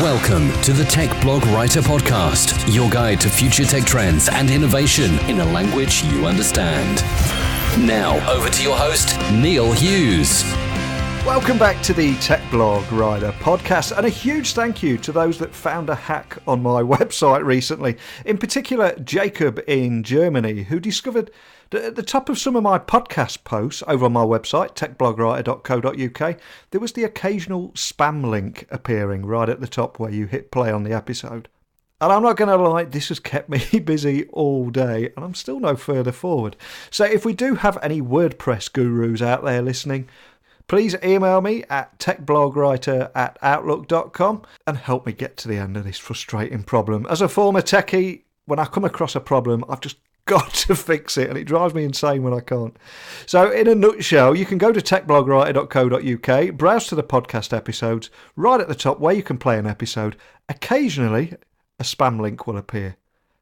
Welcome to the Tech Blog Writer Podcast, your guide to future tech trends and innovation in a language you understand. Now, over to your host, Neil Hughes. Welcome back to the Tech Blog Writer Podcast, and a huge thank you to those that found a hack on my website recently. In particular, Jacob in Germany, who discovered that at the top of some of my podcast posts over on my website, techblogwriter.co.uk, there was the occasional spam link appearing right at the top where you hit play on the episode. And I'm not going to lie, this has kept me busy all day, and I'm still no further forward. So if we do have any WordPress gurus out there listening, please email me at techblogwriter@outlook.com and help me get to the end of this frustrating problem. As a former techie, when I come across a problem, I've just got to fix it, and it drives me insane when I can't. So in a nutshell, you can go to techblogwriter.co.uk, browse to the podcast episodes, right at the top where you can play an episode. Occasionally, a spam link will appear.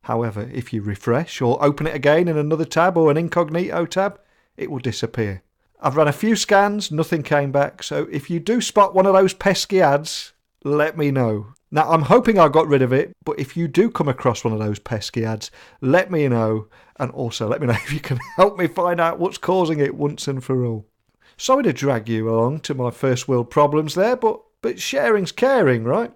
However, if you refresh or open it again in another tab or an incognito tab, it will disappear. I've run a few scans, nothing came back, so if you do spot one of those pesky ads, let me know. Now, I'm hoping I got rid of it, but if you do come across one of those pesky ads, let me know, and also let me know if you can help me find out what's causing it once and for all. Sorry to drag you along to my first world problems there, but sharing's caring, right?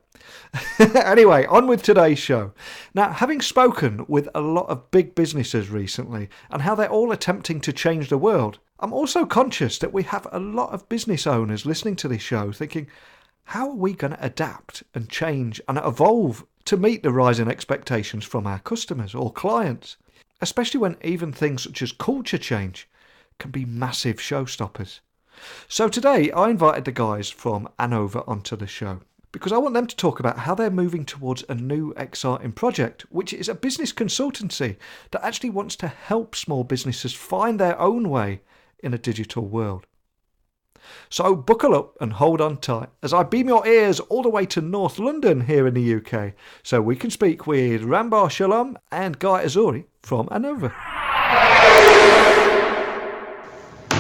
Anyway, on with today's show. Now, having spoken with a lot of big businesses recently and how they're all attempting to change the world, I'm also conscious that we have a lot of business owners listening to this show thinking, how are we going to adapt and change and evolve to meet the rising expectations from our customers or clients, especially when even things such as culture change can be massive showstoppers? So today I invited the guys from Anova onto the show because I want them to talk about how they're moving towards a new exciting project, which is a business consultancy that actually wants to help small businesses find their own way in a digital world. So buckle up and hold on tight as I beam your ears all the way to North London here in the UK so we can speak with Rambar Shalom and Guy Azuri from Anova.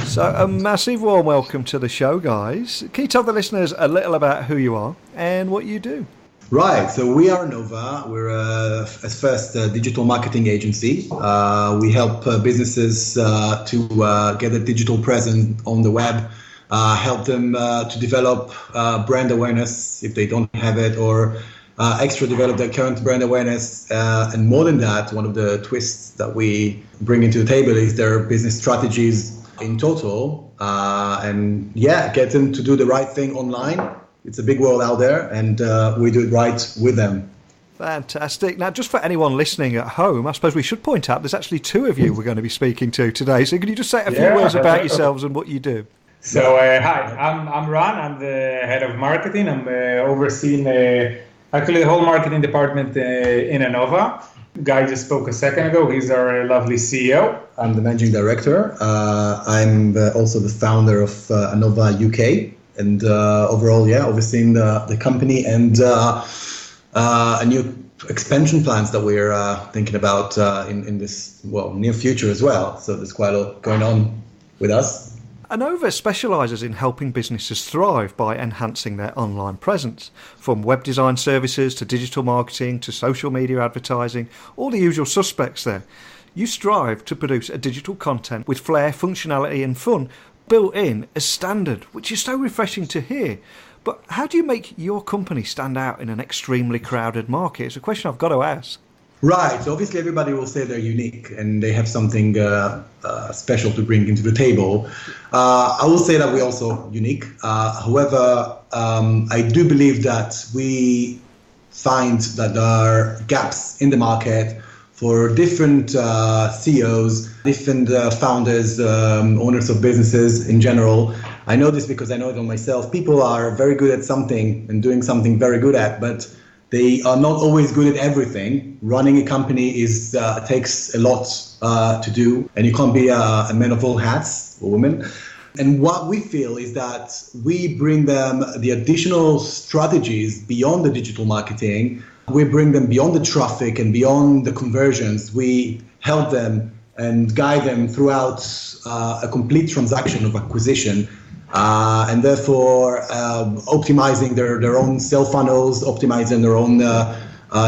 So a massive warm welcome to the show, guys. Can you tell the listeners a little about who you are and what you do? Right, so we are Anova. We're a first digital marketing agency. We help businesses to get a digital presence on the web, help them to develop brand awareness if they don't have it, or extra develop their current brand awareness. And more than that, one of the twists that we bring into the table is their business strategies in total, and get them to do the right thing online. It's a big world out there, and we do it right with them. Fantastic. Now, just for anyone listening at home, I suppose we should point out there's actually two of you we're going to be speaking to today. So can you just say a few words about yourselves and what you do? So, hi, I'm Ran. I'm the head of marketing. I'm overseeing actually the whole marketing department in Anova. Guy just spoke a second ago. He's our lovely CEO. I'm the managing director. I'm also the founder of Anova UK. And overall, overseeing the company and a new expansion plans that we're thinking about in this near future as well. So there's quite a lot going on with us. Anova specialises in helping businesses thrive by enhancing their online presence, from web design services to digital marketing to social media advertising, all the usual suspects there. You strive to produce a digital content with flair, functionality and fun built in as standard, which is so refreshing to hear. But how do you make your company stand out in an extremely crowded market? It's a question I've got to ask. Right. So obviously everybody will say they're unique and they have something special to bring into the table. I will say that we're also unique. However, I do believe that we find that there are gaps in the market for different CEOs, different founders, owners of businesses in general. I know this because I know it on myself. People are very good at something and doing something very good at, but they are not always good at everything. Running a company takes a lot to do, and you can't be a man of all hats or woman. And what we feel is that we bring them the additional strategies beyond the digital marketing. We bring them beyond the traffic and beyond the conversions. We help them and guide them throughout a complete transaction of acquisition and therefore optimizing their own sales funnels, optimizing their own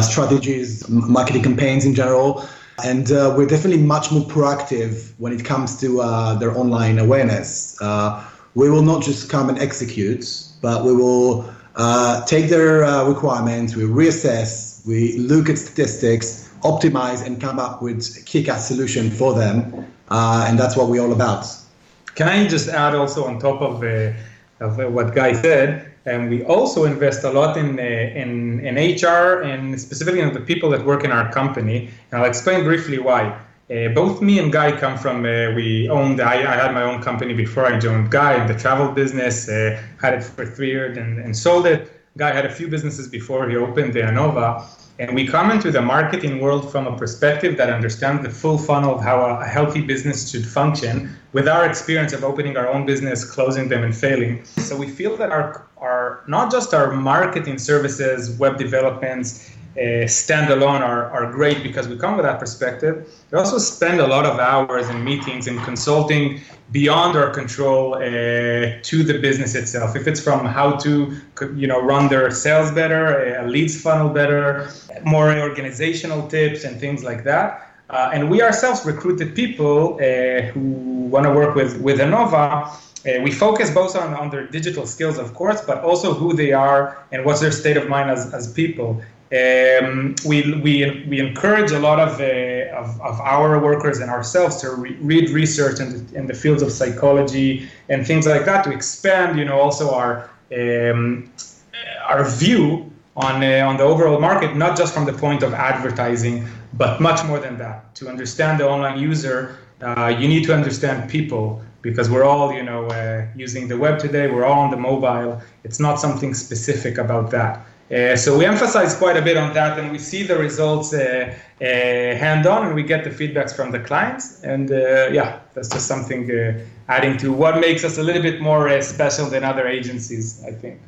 strategies, marketing campaigns in general. And we're definitely much more proactive when it comes to their online awareness. We will not just come and execute, but we will take their requirements, we reassess, we look at statistics, optimize, and come up with a kick-ass solution for them. And that's what we're all about. Can I just add also on top of what Guy said? We also invest a lot in HR and specifically in the people that work in our company. And I'll explain briefly why. Both me and Guy come from, I had my own company before I joined Guy in the travel business, had it for 3 years and sold it. Guy had a few businesses before he opened the Anova. And we come into the marketing world from a perspective that understands the full funnel of how a healthy business should function with our experience of opening our own business, closing them and failing. So we feel that our not just our marketing services, web developments, standalone are great because we come with that perspective. We also spend a lot of hours in meetings and consulting beyond our control to the business itself. If it's from how to run their sales better, a leads funnel better, more organizational tips and things like that. And we ourselves recruited people who want to work with Anova. We focus both on their digital skills, of course, but also who they are and what's their state of mind as people. We encourage a lot of our workers and ourselves to read research in the fields of psychology and things like that to expand, also our view on the overall market, not just from the point of advertising, but much more than that. To understand the online user, you need to understand people because we're all, using the web today. We're all on the mobile. It's not something specific about that. So we emphasize quite a bit on that, and we see the results hand-on, and we get the feedbacks from the clients. And that's just something adding to what makes us a little bit more special than other agencies, I think.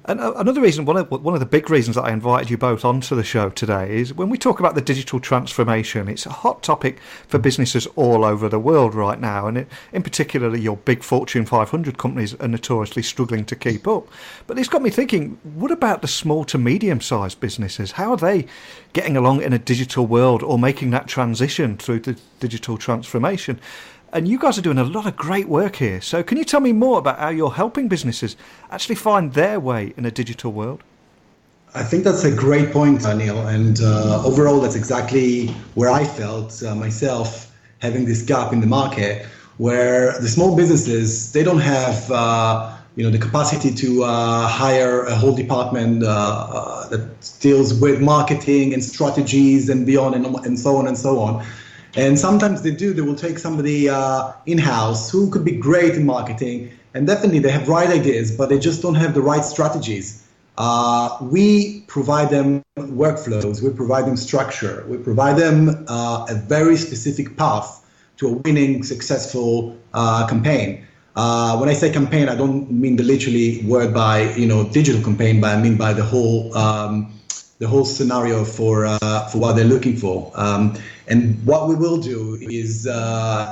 And another reason, one of the big reasons that I invited you both onto the show today is when we talk about the digital transformation, it's a hot topic for businesses all over the world right now. And in particular, your big Fortune 500 companies are notoriously struggling to keep up. But it's got me thinking, what about the small to medium-sized businesses? How are they getting along in a digital world or making that transition through the digital transformation? And you guys are doing a lot of great work here. So can you tell me more about how you're helping businesses actually find their way in a digital world? I think that's a great point, Neil. And overall, that's exactly where I felt myself having this gap in the market where the small businesses, they don't have the capacity to hire a whole department that deals with marketing and strategies and beyond and so on and so on. And sometimes they will take somebody in-house who could be great in marketing, and definitely they have right ideas, but they just don't have the right strategies. We provide them workflows, we provide them structure, we provide them a very specific path to a winning, successful campaign. When I say campaign, I don't mean the literally word by digital campaign, but I mean by the whole scenario for what they're looking for. And what we will do is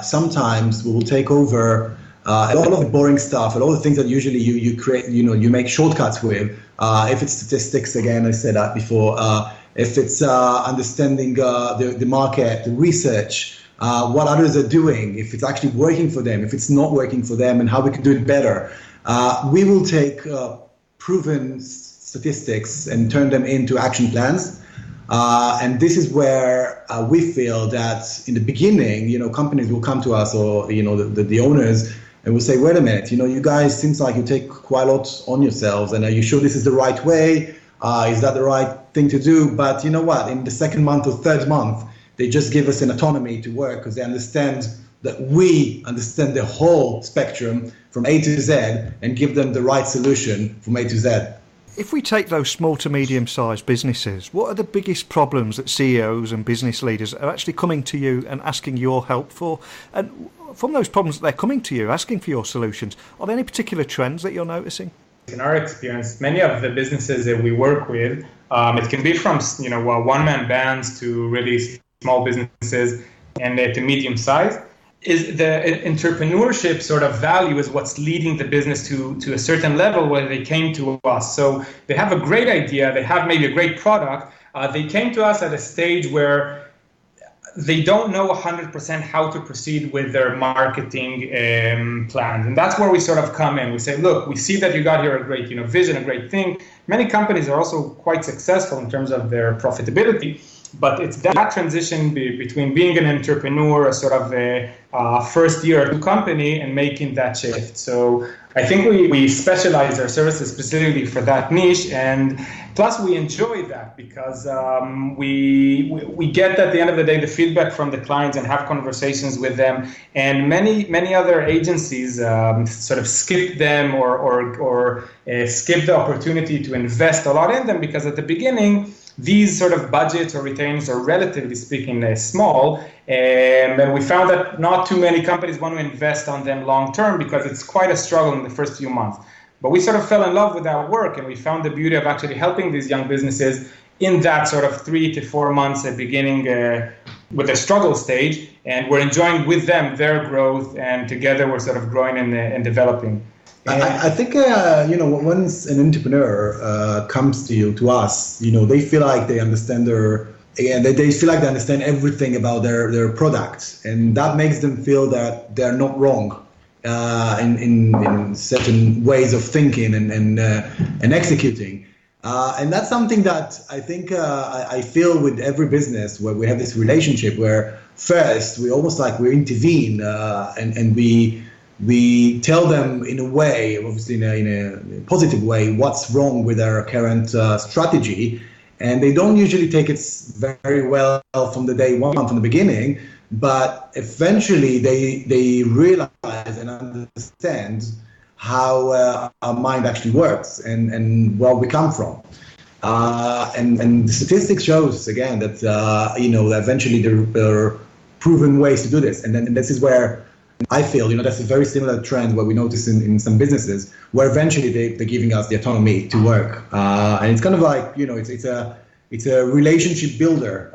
sometimes we will take over a lot of the boring stuff, a lot of the things that usually you create, you make shortcuts with. If it's statistics, again, I said that before. If it's understanding the market, the research, what others are doing, if it's actually working for them, if it's not working for them, and how we can do it better. We will take proven statistics and turn them into action plans. And this is where we feel that in the beginning, companies will come to us or, the owners and will say, wait a minute, you guys seems like you take quite a lot on yourselves. And are you sure this is the right way? Is that the right thing to do? But you know what? In the second month or third month, they just give us an autonomy to work because they understand that we understand the whole spectrum from A to Z and give them the right solution from A to Z. If we take those small to medium-sized businesses, what are the biggest problems that CEOs and business leaders are actually coming to you and asking your help for? And from those problems that they're coming to you, asking for your solutions, are there any particular trends that you're noticing? In our experience, many of the businesses that we work with, it can be from one-man bands to really small businesses and to medium-sized. is the entrepreneurship sort of value is what's leading the business to a certain level where they came to us. So they have a great idea, they have maybe a great product. They came to us at a stage where they don't know 100% how to proceed with their marketing plans. And that's where we sort of come in. We say, look, we see that you got here a great vision, a great thing. Many companies are also quite successful in terms of their profitability. But it's that transition between being an entrepreneur, a sort of a first year company, and making that shift. So I think we specialize our services specifically for that niche, and plus we enjoy that because we get at the end of the day the feedback from the clients and have conversations with them. And many other agencies sort of skip them or skip the opportunity to invest a lot in them because at the beginning, these sort of budgets or retainers are relatively speaking small, and we found that not too many companies want to invest on them long term because it's quite a struggle in the first few months. But we sort of fell in love with our work, and we found the beauty of actually helping these young businesses in that sort of 3 to 4 months at beginning with the struggle stage, and we're enjoying with them their growth, and together we're sort of growing and developing. I think, once an entrepreneur comes to us, they feel like they understand they feel like they understand everything about their products. And that makes them feel that they're not wrong in certain ways of thinking and executing. And that's something that I think I feel with every business where we have this relationship where first we almost like we intervene and we tell them in a way, obviously in a positive way, what's wrong with their current strategy. And they don't usually take it very well from the day one, from the beginning, but eventually they realize and understand how our mind actually works and where we come from. And the statistics shows, again, that, eventually there are proven ways to do this. And this is where I feel, that's a very similar trend where we notice in some businesses where eventually they're giving us the autonomy to work. And it's kind of like, it's a relationship builder,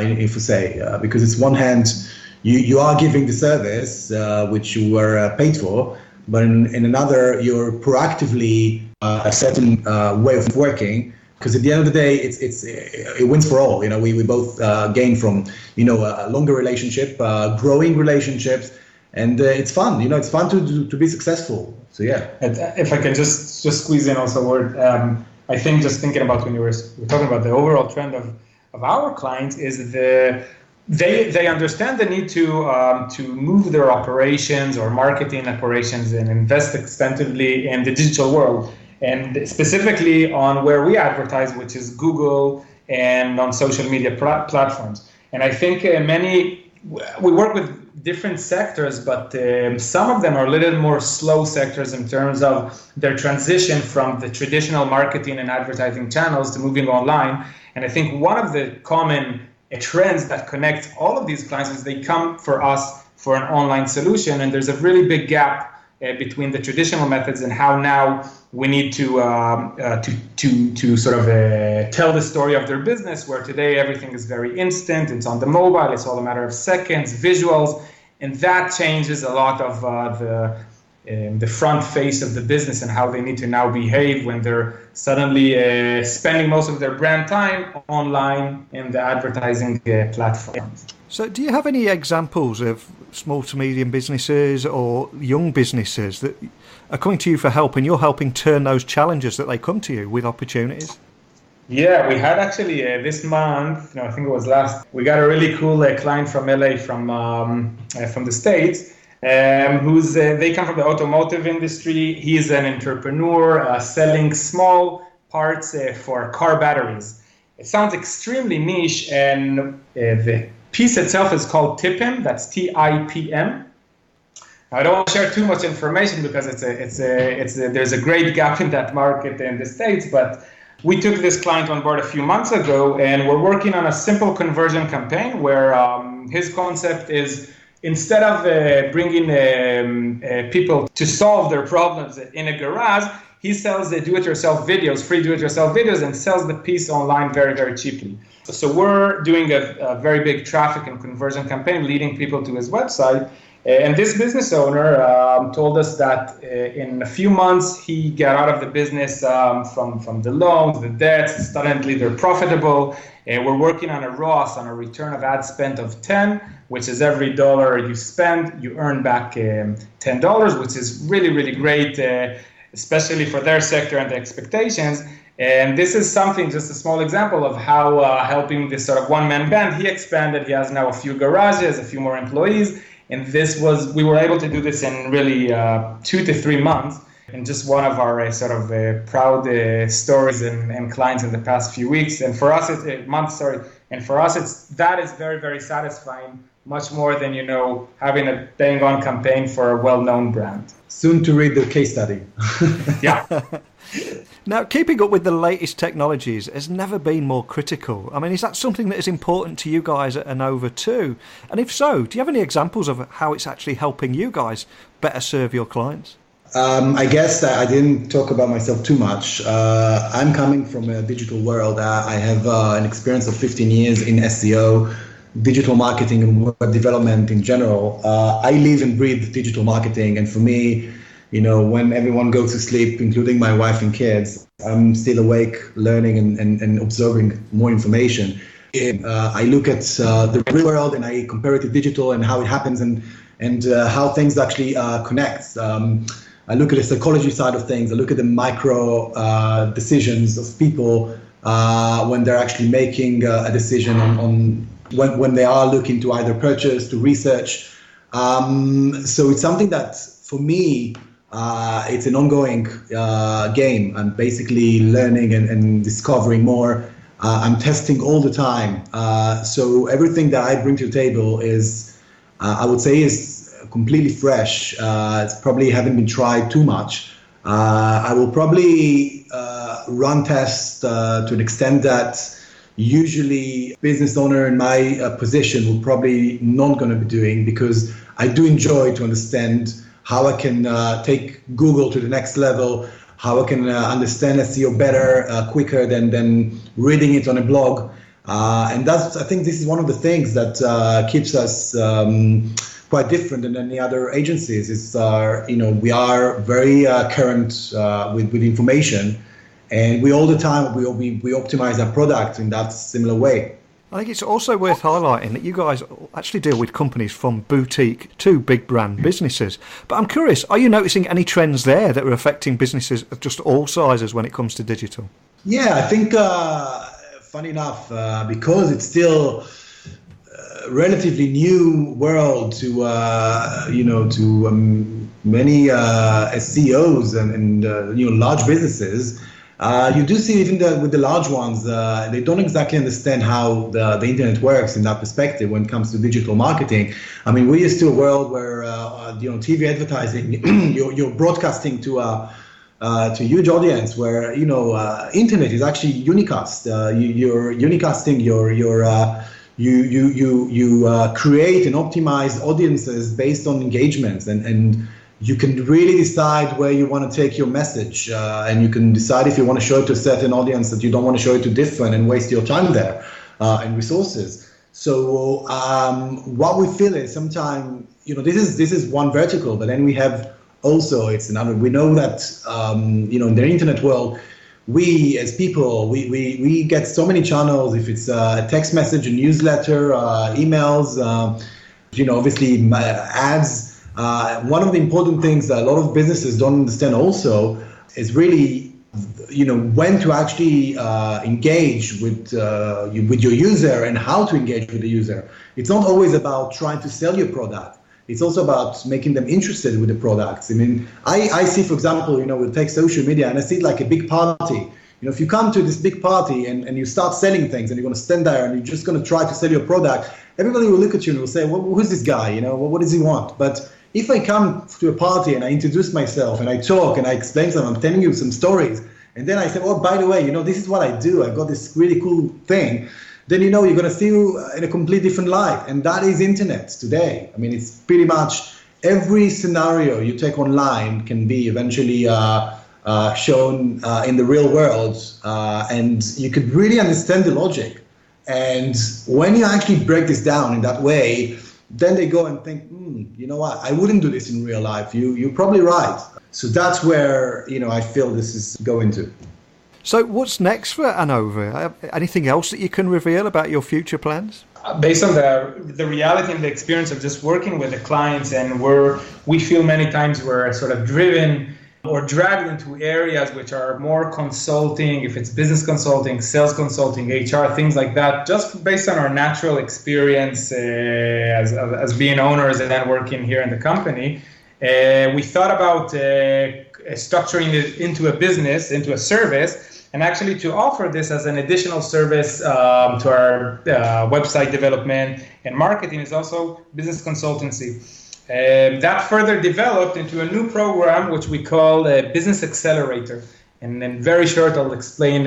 if we say, because it's one hand, you are giving the service, which you were paid for, but in another, you're proactively a certain way of working. Because at the end of the day, it wins for all. We both gain from, a longer relationship, growing relationships. And it's fun, it's fun to be successful. So yeah. If I can just squeeze in also a word, I think just thinking about when you were talking about the overall trend of our clients is they understand the need to move their operations or marketing operations and invest extensively in the digital world, and specifically on where we advertise, which is Google and on social media platforms. And I think we work with different sectors, but some of them are a little more slow sectors in terms of their transition from the traditional marketing and advertising channels to moving online. And I think one of the common trends that connects all of these clients is they come for us for an online solution, and there's a really big gap between the traditional methods and how now we need to sort of tell the story of their business, where today everything is very instant, it's on the mobile, it's all a matter of seconds, visuals, and that changes a lot of the front face of the business and how they need to now behave when they're suddenly spending most of their brand time online in the advertising platforms. So do you have any examples of small to medium businesses or young businesses that are coming to you for help and you're helping turn those challenges that they come to you with opportunities? Yeah, we had actually this month, I think it was last, we got a really cool client from LA from the States, they come from the automotive industry. He's an entrepreneur selling small parts for car batteries. It sounds extremely niche, and the piece itself is called TIPM. That's TIPM. I don't want to share too much information because there's a great gap in that market in the States, but we took this client on board a few months ago, and we're working on a simple conversion campaign where his concept is, instead of bringing people to solve their problems in a garage, he sells the do-it-yourself videos, free do-it-yourself videos, and sells the piece online very, very cheaply. So we're doing a very big traffic and conversion campaign, leading people to his website. And this business owner told us that in a few months he got out of the business from the loans, the debts. Suddenly they're profitable. We're working on a ROAS, on a return of ad spend of 10, which is every dollar you spend, you earn back $10, which is really, really great, especially for their sector and the expectations. And this is something, just a small example of how helping this sort of one-man band, he expanded. He has now a few garages, a few more employees. And we were able to do this in really 2 to 3 months. And just one of our proud stories and clients in the past few weeks. And for us, that is very, very satisfying, much more than, having a bang on campaign for a well-known brand. Soon to read the case study. Yeah. Now, keeping up with the latest technologies has never been more critical. I mean, is that something that is important to you guys at Anova too? And if so, do you have any examples of how it's actually helping you guys better serve your clients? I guess that I didn't talk about myself too much. I'm coming from a digital world. I have an experience of 15 years in SEO, digital marketing and web development in general. I live and breathe digital marketing. And for me, when everyone goes to sleep, including my wife and kids, I'm still awake, learning and observing more information. I look at the real world and I compare it to digital and how it happens and how things actually connect. I look at the psychology side of things. I look at the micro decisions of people when they're actually making a decision on when they are looking to either purchase, to research. So it's something that, for me, it's an ongoing game. I'm basically learning and discovering more. I'm testing all the time. So everything that I bring to the table is, I would say, is completely fresh. It's probably haven't been tried too much. I will probably run tests to an extent that usually business owner in my position will probably not going to be doing, because I do enjoy to understand how I can take Google to the next level, how I can understand SEO better, quicker than reading it on a blog. And I think this is one of the things that keeps us quite different than any other agencies. Is we are very current with information, and we all the time we optimize our product in that similar way. I think it's also worth highlighting that you guys actually deal with companies from boutique to big brand businesses. But I'm curious, are you noticing any trends there that are affecting businesses of just all sizes when it comes to digital? Yeah, I think funny enough, because it's still relatively new world to many SEOs and large businesses. You do see even with the large ones, they don't exactly understand how the internet works in that perspective when it comes to digital marketing. I mean, we're used to a world where TV advertising, you're broadcasting to a huge audience, where internet is actually unicast. You're unicasting you create and optimize audiences based on engagements, and you can really decide where you want to take your message, and you can decide if you want to show it to a certain audience that you don't want to show it to different, and waste your time there and resources. So what we feel is sometimes, this is one vertical, but then we have also, it's another. We know that in the internet world, we as people, we get so many channels. If it's a text message, a newsletter, emails, obviously ads. One of the important things that a lot of businesses don't understand also is really, when to actually engage with your user and how to engage with the user. It's not always about trying to sell your product. It's also about making them interested with the products. I mean, I see, for example, we'll take social media, and I see it like a big party. If you come to this big party and you start selling things, and you're going to stand there and you're just going to try to sell your product, everybody will look at you and will say, well, who's this guy? What does he want? But if I come to a party and I introduce myself and I talk and I explain something, I'm telling you some stories, and then I say, oh, by the way, this is what I do. I've got this really cool thing. Then you're going to see you in a completely different light. And that is internet today. I mean, it's pretty much every scenario you take online can be eventually shown in the real world. And you could really understand the logic. And when you actually break this down in that way, then they go and think, you know what, I wouldn't do this in real life. You're probably right. So that's where, I feel this is going to. So what's next for Anova? Anything else that you can reveal about your future plans? Based on the reality and the experience of just working with the clients, and we feel many times we're sort of driven or dragged into areas which are more consulting, if it's business consulting, sales consulting, HR, things like that, just based on our natural experience as being owners and then working here in the company. We thought about structuring it into a business, into a service, and actually to offer this as an additional service to our website development and marketing is also business consultancy. That further developed into a new program which we call a Business Accelerator. And in very short, I'll explain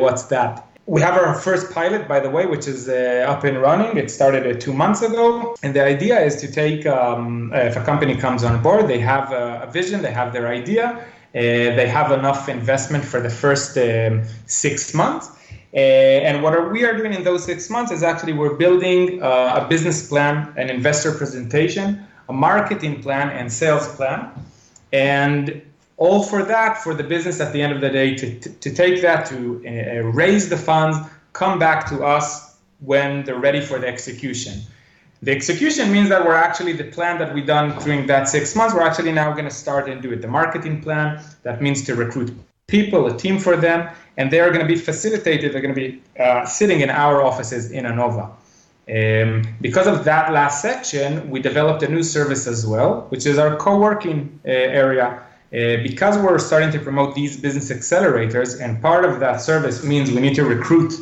what's that. We have our first pilot, by the way, which is up and running. It started 2 months ago. And the idea is to take, if a company comes on board, they have a vision, they have their idea, they have enough investment for the first 6 months. And what we are doing in those 6 months is actually we're building a business plan, an investor presentation, a marketing plan, and sales plan. And all for that, for the business at the end of the day, to take that, to raise the funds, come back to us when they're ready for the execution. The execution means that we're actually, the plan that we done during that 6 months, we're actually now going to start and do it. The marketing plan, that means to recruit people, a team for them, and they are going to be facilitated, they're going to be sitting in our offices in Anova. Because of that last section, we developed a new service as well, which is our co-working area. Because we're starting to promote these business accelerators, and part of that service means we need to recruit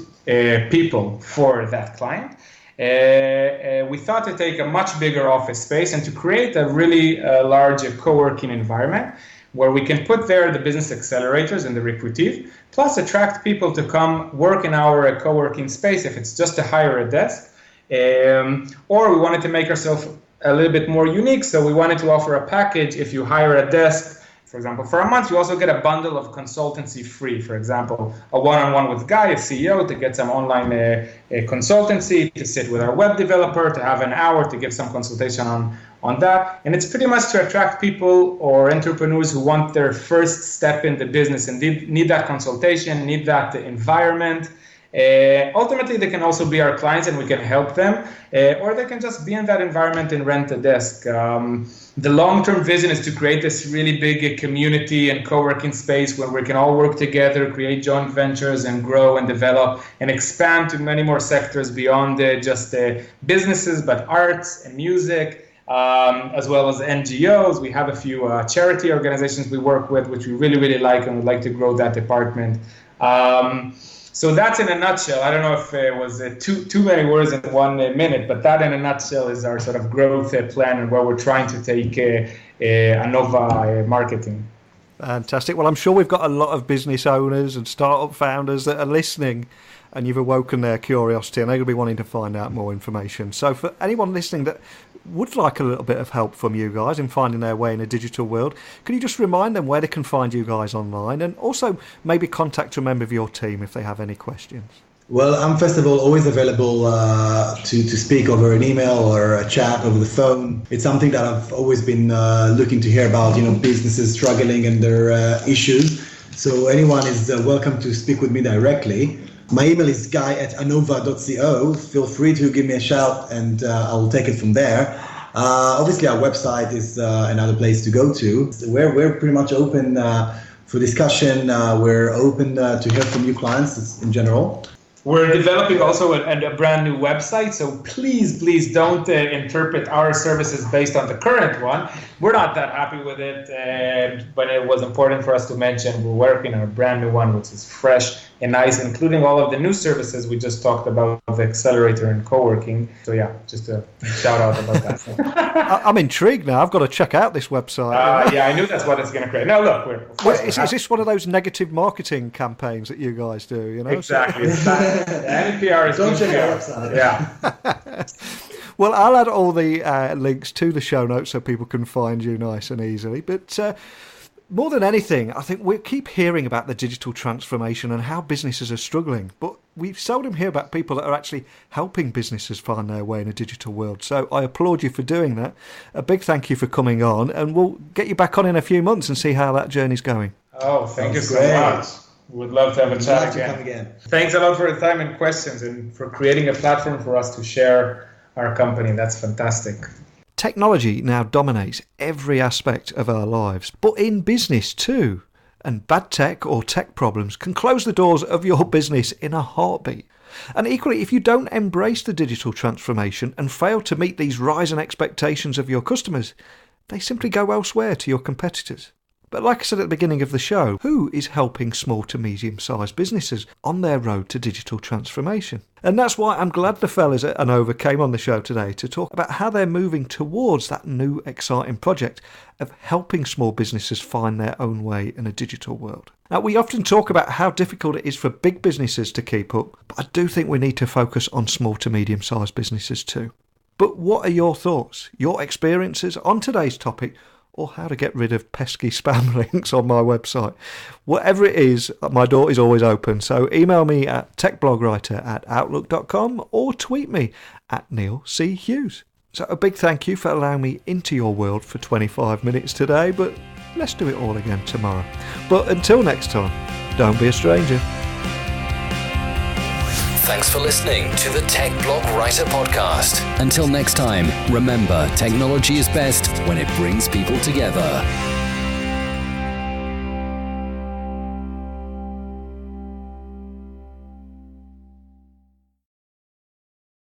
people for that client, we thought to take a much bigger office space and to create a really large co-working environment where we can put there the business accelerators and the recruitive, plus attract people to come work in our co-working space if it's just to hire a desk. Or we wanted to make ourselves a little bit more unique, so we wanted to offer a package. If you hire a desk, for example, for a month, you also get a bundle of consultancy free. For example, a one-on-one with Guy, a CEO, to get some online consultancy, to sit with our web developer, to have an hour to give some consultation on that. And it's pretty much to attract people or entrepreneurs who want their first step in the business and need that consultation, need that environment. Ultimately, they can also be our clients and we can help them, or they can just be in that environment and rent a desk. The long-term vision is to create this really big community and co-working space where we can all work together, create joint ventures and grow and develop and expand to many more sectors beyond just businesses, but arts and music, as well as NGOs. We have a few charity organizations we work with, which we really, really like, and would like to grow that department. So that's in a nutshell. I don't know if it was too many words in 1 minute, but that in a nutshell is our sort of growth plan and where we're trying to take Anova marketing. Fantastic. Well, I'm sure we've got a lot of business owners and startup founders that are listening, and you've awoken their curiosity, and they're going to be wanting to find out more information. So for anyone listening that would like a little bit of help from you guys in finding their way in a digital world, can you just remind them where they can find you guys online, and also maybe contact a member of your team if they have any questions? Well, I'm first of all always available to speak over an email or a chat over the phone. It's something that I've always been looking to hear about, businesses struggling and their issues. So anyone is welcome to speak with me directly. My email is guy@anova.co. Feel free to give me a shout and I'll take it from there. Obviously, our website is another place to go to. We're pretty much open for discussion. We're open to hear from you clients in general. We're developing also a brand new website, so please don't interpret our services based on the current one. We're not that happy with it, but it was important for us to mention we're working on a brand new one, which is fresh and nice, including all of the new services we just talked about, the accelerator and co-working. So yeah, just a shout out about that. I'm intrigued now. I've got to check out this website. Yeah, I knew that's what it's going to create. No, look, is this one of those negative marketing campaigns that you guys do? Exactly. NPR is don't check our website. Yeah. Well, I'll add all the links to the show notes so people can find you nice and easily. But more than anything, I think we keep hearing about the digital transformation and how businesses are struggling, but we seldom hear about people that are actually helping businesses find their way in a digital world. So I applaud you for doing that. A big thank you for coming on, and we'll get you back on in a few months and see how that journey's going. Oh, thank you so much. Would love to have a chat again. Thanks a lot for the time and questions and for creating a platform for us to share our company. That's fantastic. Technology now dominates every aspect of our lives, but in business too. And bad tech or tech problems can close the doors of your business in a heartbeat. And equally, if you don't embrace the digital transformation and fail to meet these rising expectations of your customers, they simply go elsewhere to your competitors. But like I said at the beginning of the show, who is helping small to medium-sized businesses on their road to digital transformation? And that's why I'm glad the fellas at Anova came on the show today to talk about how they're moving towards that new exciting project of helping small businesses find their own way in a digital world. Now, we often talk about how difficult it is for big businesses to keep up, but I do think we need to focus on small to medium-sized businesses too. But what are your thoughts, your experiences on today's topic, or how to get rid of pesky spam links on my website? Whatever it is, my door is always open. So email me at techblogwriter@outlook.com or tweet me at Neil C. Hughes. So a big thank you for allowing me into your world for 25 minutes today, but let's do it all again tomorrow. But until next time, don't be a stranger. Thanks for listening to the Tech Blog Writer Podcast. Until next time, remember, technology is best when it brings people together.